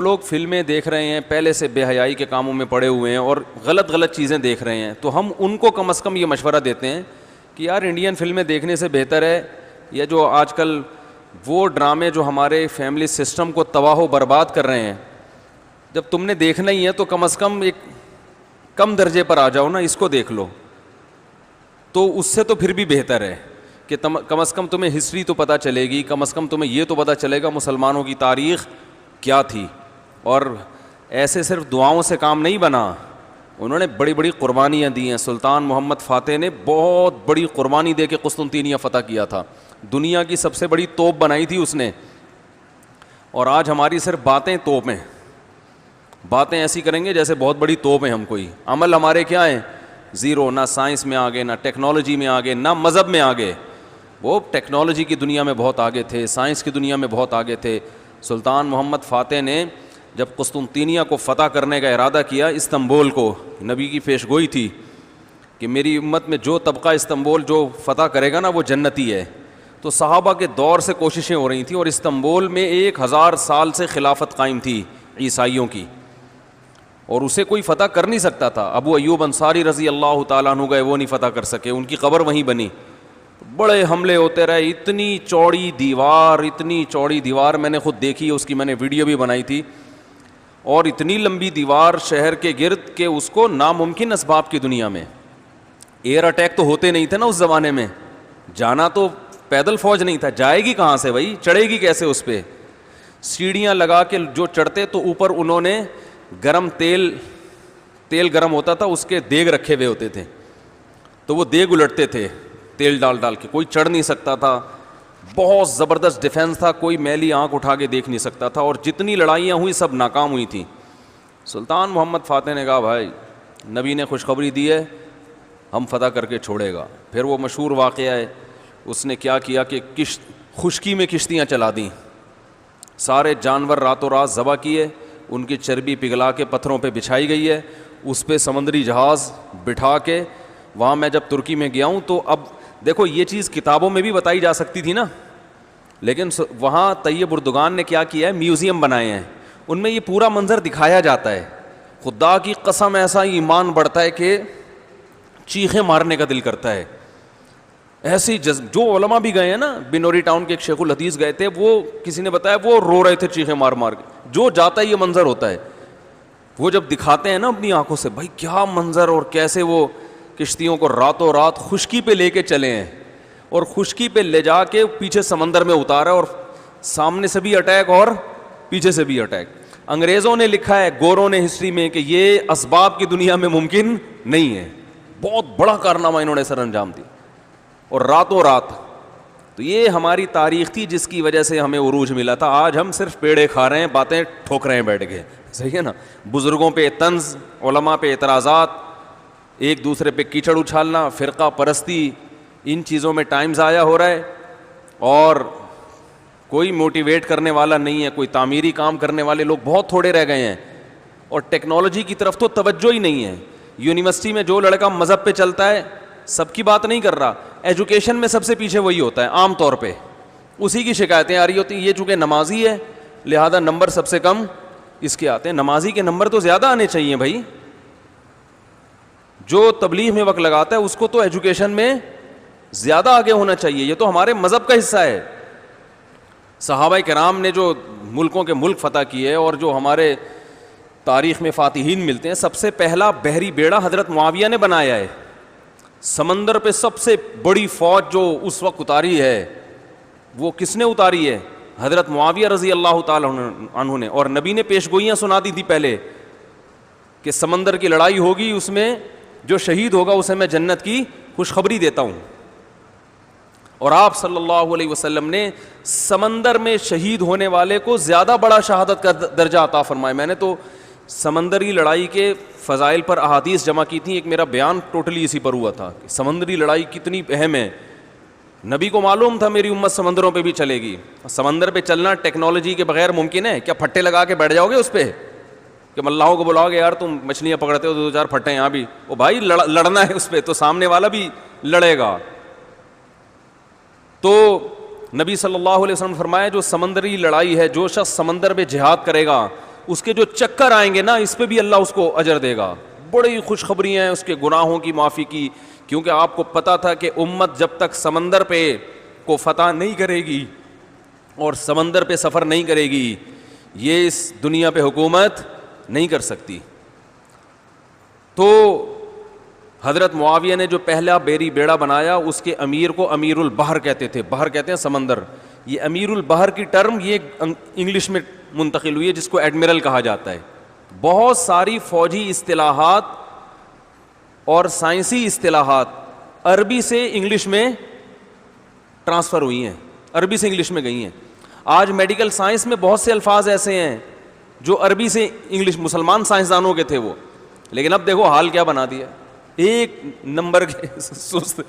لوگ فلمیں دیکھ رہے ہیں پہلے سے بے حیائی کے کاموں میں پڑے ہوئے ہیں اور غلط غلط چیزیں دیکھ رہے ہیں، تو ہم ان کو کم از کم یہ مشورہ دیتے ہیں کہ یار انڈین فلمیں دیکھنے سے بہتر ہے یا جو آج کل وہ ڈرامے جو ہمارے فیملی سسٹم کو تباہ و برباد کر رہے ہیں، جب تم نے دیکھنا ہی ہے تو کم از کم ایک کم درجے پر آ جاؤ نا، اس کو دیکھ لو، تو اس سے تو پھر بھی بہتر ہے کہ کم از کم تمہیں ہسٹری تو پتہ چلے گی، کم از کم تمہیں یہ تو پتہ چلے گا مسلمانوں کی تاریخ کیا تھی۔ اور ایسے صرف دعاؤں سے کام نہیں بنا، انہوں نے بڑی بڑی قربانیاں دی ہیں۔ سلطان محمد فاتح نے بہت بڑی قربانی دے کے قسطنطینیہ فتح کیا تھا، دنیا کی سب سے بڑی توپ بنائی تھی اس نے، اور آج ہماری صرف باتیں توپ ہیں، باتیں ایسی کریں گے جیسے بہت بڑی توپ ہیں ہم، کوئی عمل ہمارے کیا ہیں زیرو، نہ سائنس میں آگے، نہ ٹیکنالوجی میں آگے، نہ مذہب میں آگے۔ وہ ٹیکنالوجی کی دنیا میں بہت آگے تھے، سائنس کی دنیا میں بہت آگے تھے۔ سلطان محمد فاتح نے جب قسطنطینیہ کو فتح کرنے کا ارادہ کیا، استنبول کو، نبی کی پیشگوئی تھی کہ میری امت میں جو طبقہ استنبول جو فتح کرے گا نا وہ جنتی ہے، تو صحابہ کے دور سے کوششیں ہو رہی تھیں، اور استنبول میں 1000 سال سے خلافت قائم تھی عیسائیوں کی، اور اسے کوئی فتح کر نہیں سکتا تھا۔ ابو ایوب انصاری رضی اللہ تعالیٰ عنہ گئے، وہ نہیں فتح کر سکے، ان کی قبر وہیں بنی، بڑے حملے ہوتے رہے، اتنی چوڑی دیوار میں نے خود دیکھی ہے، اس کی میں نے ویڈیو بھی بنائی تھی، اور اتنی لمبی دیوار شہر کے گرد کہ اس کو ناممکن اسباب کی دنیا میں، ایئر اٹیک تو ہوتے نہیں تھے نا اس زمانے میں، جانا تو پیدل فوج نہیں تھا، جائے گی کہاں سے بھائی، چڑھے گی کیسے اس پہ؟ سیڑھیاں لگا کے جو چڑھتے تو اوپر انہوں نے گرم تیل گرم ہوتا تھا، اس کے دیگ رکھے ہوئے ہوتے تھے، تو وہ دیگ الٹتے تھے تیل ڈال کے، کوئی چڑھ نہیں سکتا تھا، بہت زبردست ڈیفنس تھا، کوئی میلی آنکھ اٹھا کے دیکھ نہیں سکتا تھا، اور جتنی لڑائیاں ہوئی سب ناکام ہوئی تھیں۔ سلطان محمد فاتح نے کہا بھائی نبی نے خوشخبری دی ہے، ہم فتح کر کے چھوڑے گا۔ پھر وہ مشہور واقعہ ہے، اس نے کیا کیا کہ خشکی میں کشتیاں چلا دیں، سارے جانور راتوں رات ذبح کیے، ان کی چربی پگھلا کے پتھروں پہ بچھائی گئی ہے، اس پہ سمندری جہاز بٹھا کے، وہاں میں جب ترکی میں گیا ہوں تو اب دیکھو یہ چیز کتابوں میں بھی بتائی جا سکتی تھی نا، لیکن وہاں طیب اردگان نے کیا کیا ہے، میوزیم بنائے ہیں، ان میں یہ پورا منظر دکھایا جاتا ہے۔ خدا کی قسم ایسا ایمان بڑھتا ہے کہ چیخیں مارنے کا دل کرتا ہے، ایسی جو علماء بھی گئے ہیں نا، بنوری ٹاؤن کے ایک شیخ الحدیث گئے تھے، وہ کسی نے بتایا وہ رو رہے تھے چیخیں مار کے، جو جاتا ہے یہ منظر ہوتا ہے، وہ جب دکھاتے ہیں نا اپنی آنکھوں سے، بھائی کیا منظر، اور کیسے وہ کشتیوں کو راتوں رات خشکی پہ لے کے چلے ہیں، اور خشکی پہ لے جا کے پیچھے سمندر میں اتارا، اور سامنے سے بھی اٹیک اور پیچھے سے بھی اٹیک۔ انگریزوں نے لکھا ہے، گوروں نے ہسٹری میں، کہ یہ اسباب کی دنیا میں ممکن نہیں ہے، بہت بڑا کارنامہ انہوں نے سر انجام دی، اور راتوں رات۔ تو یہ ہماری تاریخ تھی جس کی وجہ سے ہمیں عروج ملا تھا۔ آج ہم صرف پیڑے کھا رہے ہیں، باتیں ٹھوک رہے ہیں بیٹھ کے، صحیح ہے نا؟ بزرگوں پہ طنز، علماء پہ اعتراضات، ایک دوسرے پہ کیچڑ اچھالنا، فرقہ پرستی، ان چیزوں میں ٹائم ضائع ہو رہا ہے، اور کوئی موٹیویٹ کرنے والا نہیں ہے، کوئی تعمیری کام کرنے والے لوگ بہت تھوڑے رہ گئے ہیں، اور ٹیکنالوجی کی طرف تو توجہ ہی نہیں ہے۔ یونیورسٹی میں جو لڑکا مذہب پہ چلتا ہے، سب کی بات نہیں کر رہا، ایجوکیشن میں سب سے پیچھے وہی ہوتا ہے، عام طور پہ اسی کی شکایتیں آ رہی ہوتی ہیں، یہ چونکہ نمازی ہے لہذا نمبر سب سے کم اس کے آتے ہیں۔ نمازی کے نمبر تو زیادہ آنے چاہیے بھائی، جو تبلیغ میں وقت لگاتا ہے اس کو تو ایجوکیشن میں زیادہ آگے ہونا چاہیے، یہ تو ہمارے مذہب کا حصہ ہے۔ صحابہ کرام نے جو ملکوں کے ملک فتح کیے، اور جو ہمارے تاریخ میں فاتحین ملتے ہیں، سب سے پہلا بحری بیڑا حضرت معاویہ نے بنایا ہے۔ سمندر پہ سب سے بڑی فوج جو اس وقت اتاری ہے، وہ کس نے اتاری ہے؟ حضرت معاویہ رضی اللہ تعالیٰ عنہ نے، اور نبی نے پیشگوئیاں سنا دی تھی پہلے کہ سمندر کی لڑائی ہوگی، اس میں جو شہید ہوگا اسے میں جنت کی خوشخبری دیتا ہوں، اور آپ صلی اللہ علیہ وسلم نے سمندر میں شہید ہونے والے کو زیادہ بڑا شہادت کا درجہ عطا فرمایا۔ میں نے تو سمندری لڑائی کے فضائل پر احادیث جمع کی تھیں، ایک میرا بیان ٹوٹلی اسی پر ہوا تھا کہ سمندری لڑائی کتنی اہم ہے۔ نبی کو معلوم تھا میری امت سمندروں پہ بھی چلے گی، سمندر پہ چلنا ٹیکنالوجی کے بغیر ممکن ہے کیا؟ پھٹے لگا کے بیٹھ جاؤ گے اس پہ کہ ملاحوں کو بلاؤ گے یار تم مچھلیاں پکڑتے ہو، دو چار پھٹے یہاں بھی، او بھائی لڑنا ہے اس پہ تو سامنے والا بھی لڑے گا۔ تو نبی صلی اللہ علیہ وسلم نے فرمایا جو سمندری لڑائی ہے، جو شخص سمندر میں جہاد کرے گا اس کے جو چکر آئیں گے نا اس پہ بھی اللہ اس کو اجر دے گا. بڑی خوشخبری ہیں اس کے گناہوں کی معافی کی, کیونکہ آپ کو پتا تھا کہ امت جب تک سمندر پہ کو فتح نہیں کرے گی اور سمندر پہ سفر نہیں کرے گی, یہ اس دنیا پہ حکومت نہیں کر سکتی. تو حضرت معاویہ نے جو پہلا بیڑا بنایا اس کے امیر کو امیر البحر کہتے تھے. بحر کہتے ہیں سمندر. یہ امیر البحر کی ٹرم یہ انگلش میں منتقل ہوئی ہے جس کو ایڈمرل کہا جاتا ہے. بہت ساری فوجی اصطلاحات اور سائنسی اصطلاحات عربی سے انگلش میں ٹرانسفر ہوئی ہیں, عربی سے انگلش میں گئی ہیں. آج میڈیکل سائنس میں بہت سے الفاظ ایسے ہیں جو عربی سے انگلش, مسلمان سائنسدانوں کے تھے وہ, لیکن اب دیکھو حال کیا بنا دیا. ایک نمبر کے سست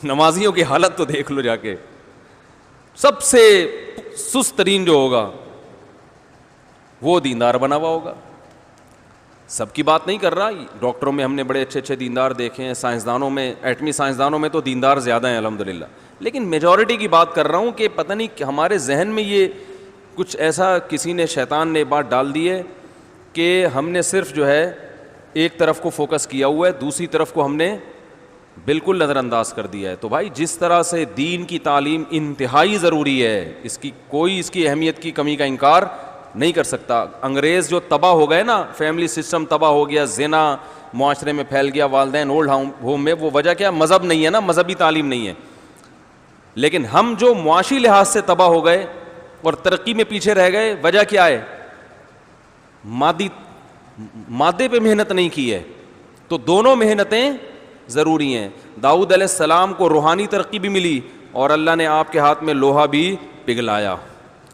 نمازیوں کی حالت تو دیکھ لو جا کے. سب سے سست ترین جو ہوگا وہ دیندار بنا ہوا ہوگا. سب کی بات نہیں کر رہا, ڈاکٹروں میں ہم نے بڑے اچھے اچھے دیندار دیکھے ہیں, سائنسدانوں میں, ایٹمی سائنسدانوں میں تو دیندار زیادہ ہیں الحمدللہ, لیکن میجورٹی کی بات کر رہا ہوں کہ پتہ نہیں ہمارے ذہن میں یہ کچھ ایسا کسی نے, شیطان نے بات ڈال دی ہے کہ ہم نے صرف جو ہے ایک طرف کو فوکس کیا ہوا ہے, دوسری طرف کو ہم نے بالکل نظر انداز کر دیا ہے. تو بھائی جس طرح سے دین کی تعلیم انتہائی ضروری ہے, اس کی کوئی اس کی اہمیت کی کمی کا انکار نہیں کر سکتا. انگریز جو تباہ ہو گئے نا, فیملی سسٹم تباہ ہو گیا, زنا معاشرے میں پھیل گیا, والدین اولڈ ہوم میں, وہ وجہ کیا, مذہب نہیں ہے نا, مذہبی تعلیم نہیں ہے. لیکن ہم جو معاشی لحاظ سے تباہ ہو گئے اور ترقی میں پیچھے رہ گئے, وجہ کیا ہے, مادے پہ محنت نہیں کی ہے. تو دونوں محنتیں ضروری ہیں. داؤد علیہ السلام کو روحانی ترقی بھی ملی اور اللہ نے آپ کے ہاتھ میں لوہا بھی پگھلایا.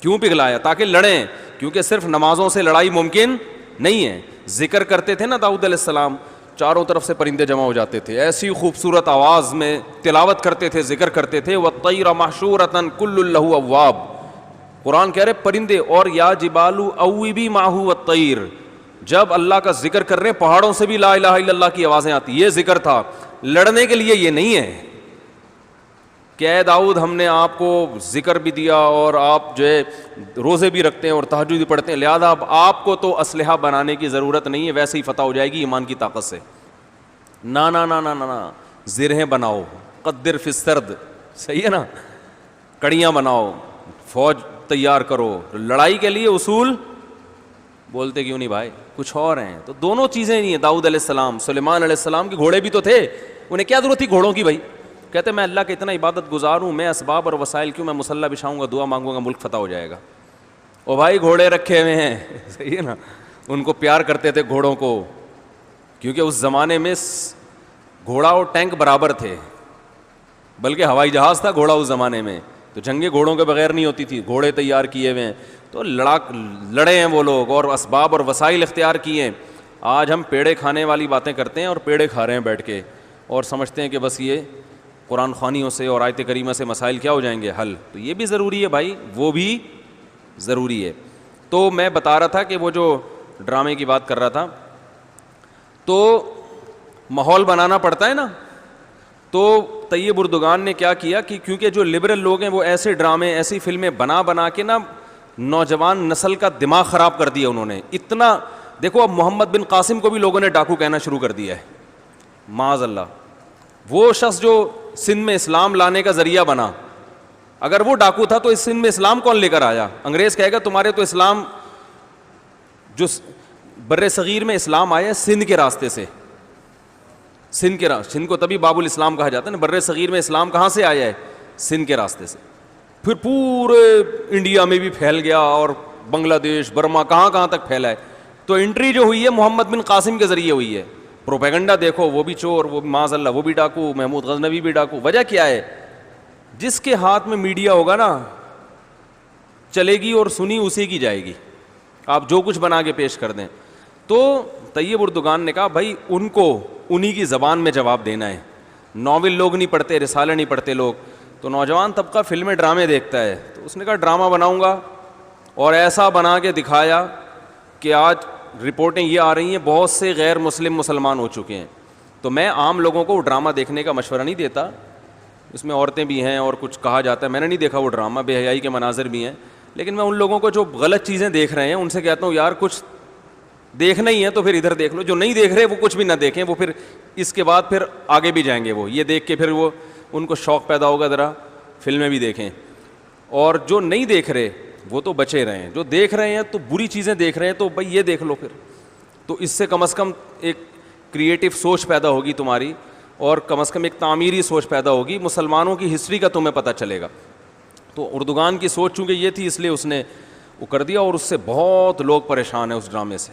کیوں پگھلایا؟ تاکہ لڑیں, کیونکہ صرف نمازوں سے لڑائی ممکن نہیں ہے. ذکر کرتے تھے نا داؤد علیہ السلام, چاروں طرف سے پرندے جمع ہو جاتے تھے, ایسی خوبصورت آواز میں تلاوت کرتے تھے, ذکر کرتے تھے. وَالطَّيْرَ مَحْشُورَةً كُلٌّ لَهُ أَوَّابٌ, قرآن کہہ رہے پرندے, اور یا جبالُ أَوِّبِي مَعَهُ وَالطَّيْرُ, جب اللہ کا ذکر کر رہے ہیں پہاڑوں سے بھی لا الہ الا اللہ کی آوازیں آتی. یہ ذکر تھا, لڑنے کے لیے یہ نہیں ہے کہ اے داؤد ہم نے آپ کو ذکر بھی دیا اور آپ جو ہے روزے بھی رکھتے ہیں اور تہجد بھی پڑھتے ہیں, لہذا اب آپ کو تو اسلحہ بنانے کی ضرورت نہیں ہے, ویسے ہی فتح ہو جائے گی ایمان کی طاقت سے. نا نا نا نا نا, زرہیں بناؤ, قدر فی السرد, صحیح ہے نا, کڑیاں بناؤ, فوج تیار کرو, لڑائی کے لیے اصول بولتے کیوں نہیں بھائی, کچھ اور ہیں. تو دونوں چیزیں نہیں ہیں. داؤد علیہ السلام, سلیمان علیہ السلام کے گھوڑے بھی تو تھے, انہیں کیا ضرورت تھی گھوڑوں کی بھائی. کہتے میں اللہ کا اتنا عبادت گزار ہوں, میں اسباب اور وسائل کیوں, میں مصلی بچھاؤں گا, دعا مانگوں گا, ملک فتح ہو جائے گا. او بھائی گھوڑے رکھے ہوئے ہیں, صحیح ہے نا, ان کو پیار کرتے تھے گھوڑوں کو, کیونکہ اس زمانے میں گھوڑا اور ٹینک برابر تھے, بلکہ ہوائی جہاز تھا گھوڑا اس زمانے میں, تو جنگیں گھوڑوں کے بغیر نہیں ہوتی تھی, گھوڑے تیار کیے ہوئے ہیں. تو لڑے ہیں وہ لوگ اور اسباب اور وسائل اختیار کیے ہیں. آج ہم پیڑے کھانے والی باتیں کرتے ہیں اور پیڑے کھا رہے ہیں بیٹھ کے, اور سمجھتے ہیں کہ بس یہ قرآن خوانیوں سے اور آیت کریمہ سے مسائل کیا ہو جائیں گے حل. تو یہ بھی ضروری ہے بھائی, وہ بھی ضروری ہے. تو میں بتا رہا تھا کہ وہ جو ڈرامے کی بات کر رہا تھا, تو ماحول بنانا پڑتا ہے نا. تو طیب اردگان نے کیا کیا کہ کیونکہ جو لبرل لوگ ہیں وہ ایسے ڈرامے, ایسی فلمیں بنا کے نا نوجوان نسل کا دماغ خراب کر دیا انہوں نے. اتنا دیکھو, اب محمد بن قاسم کو بھی لوگوں نے ڈاکو کہنا شروع کر دیا ہے, معاذ اللہ. وہ شخص جو سندھ میں اسلام لانے کا ذریعہ بنا, اگر وہ ڈاکو تھا تو اس سندھ میں اسلام کون لے کر آیا؟ انگریز کہے گا تمہارے تو اسلام, جو بر صغیر میں اسلام آیا سندھ کے راستے سے, سندھ کو تبھی باب الاسلام کہا جاتا ہے نا. بر صغیر میں اسلام کہاں سے آیا ہے؟ سندھ کے راستے سے. پھر پورے انڈیا میں بھی پھیل گیا اور بنگلہ دیش, برما, کہاں کہاں تک پھیلا ہے. تو انٹری جو ہوئی ہے محمد بن قاسم کے ذریعے ہوئی ہے. پروپیگنڈا دیکھو, وہ بھی چور, وہ بھی معاذ اللہ وہ بھی ڈاکو, محمود غزنوی بھی ڈاکو. وجہ کیا ہے؟ جس کے ہاتھ میں میڈیا ہوگا نا چلے گی اور سنی اسی کی جائے گی, آپ جو کچھ بنا کے پیش کر دیں. تو طیب اردگان نے کہا بھائی ان کو انہی کی زبان میں جواب دینا ہے. ناول لوگ نہیں پڑھتے, رسالے نہیں پڑھتے لوگ, تو نوجوان طبقہ فلمیں ڈرامے دیکھتا ہے. تو اس نے کہا ڈرامہ بناؤں گا, اور ایسا بنا کے دکھایا کہ آج رپورٹیں یہ آ رہی ہیں بہت سے غیر مسلم مسلمان ہو چکے ہیں. تو میں عام لوگوں کو ڈرامہ دیکھنے کا مشورہ نہیں دیتا, اس میں عورتیں بھی ہیں اور کچھ کہا جاتا ہے, میں نے نہیں دیکھا وہ ڈرامہ, بے حیائی کے مناظر بھی ہیں. لیکن میں ان لوگوں کو جو غلط چیزیں دیکھ رہے ہیں ان سے کہتا ہوں یار کچھ دیکھنا ہی ہے تو پھر ادھر دیکھ لو, جو نہیں دیکھ رہے وہ کچھ بھی نہ دیکھیں, وہ پھر اس کے بعد پھر آگے بھی جائیں گے, وہ یہ دیکھ کے پھر وہ ان کو شوق پیدا ہوگا ذرا فلمیں بھی دیکھیں. اور جو نہیں دیکھ رہے وہ تو بچے رہے ہیں, جو دیکھ رہے ہیں تو بری چیزیں دیکھ رہے ہیں تو بھائی یہ دیکھ لو پھر, تو اس سے کم از کم ایک کریٹو سوچ پیدا ہوگی تمہاری, اور کم از کم ایک تعمیری سوچ پیدا ہوگی, مسلمانوں کی ہسٹری کا تمہیں پتہ چلے گا. تو اردگان کی سوچ چونکہ یہ تھی اس لیے اس نے وہ کر دیا, اور اس سے بہت لوگ پریشان ہیں اس ڈرامے سے.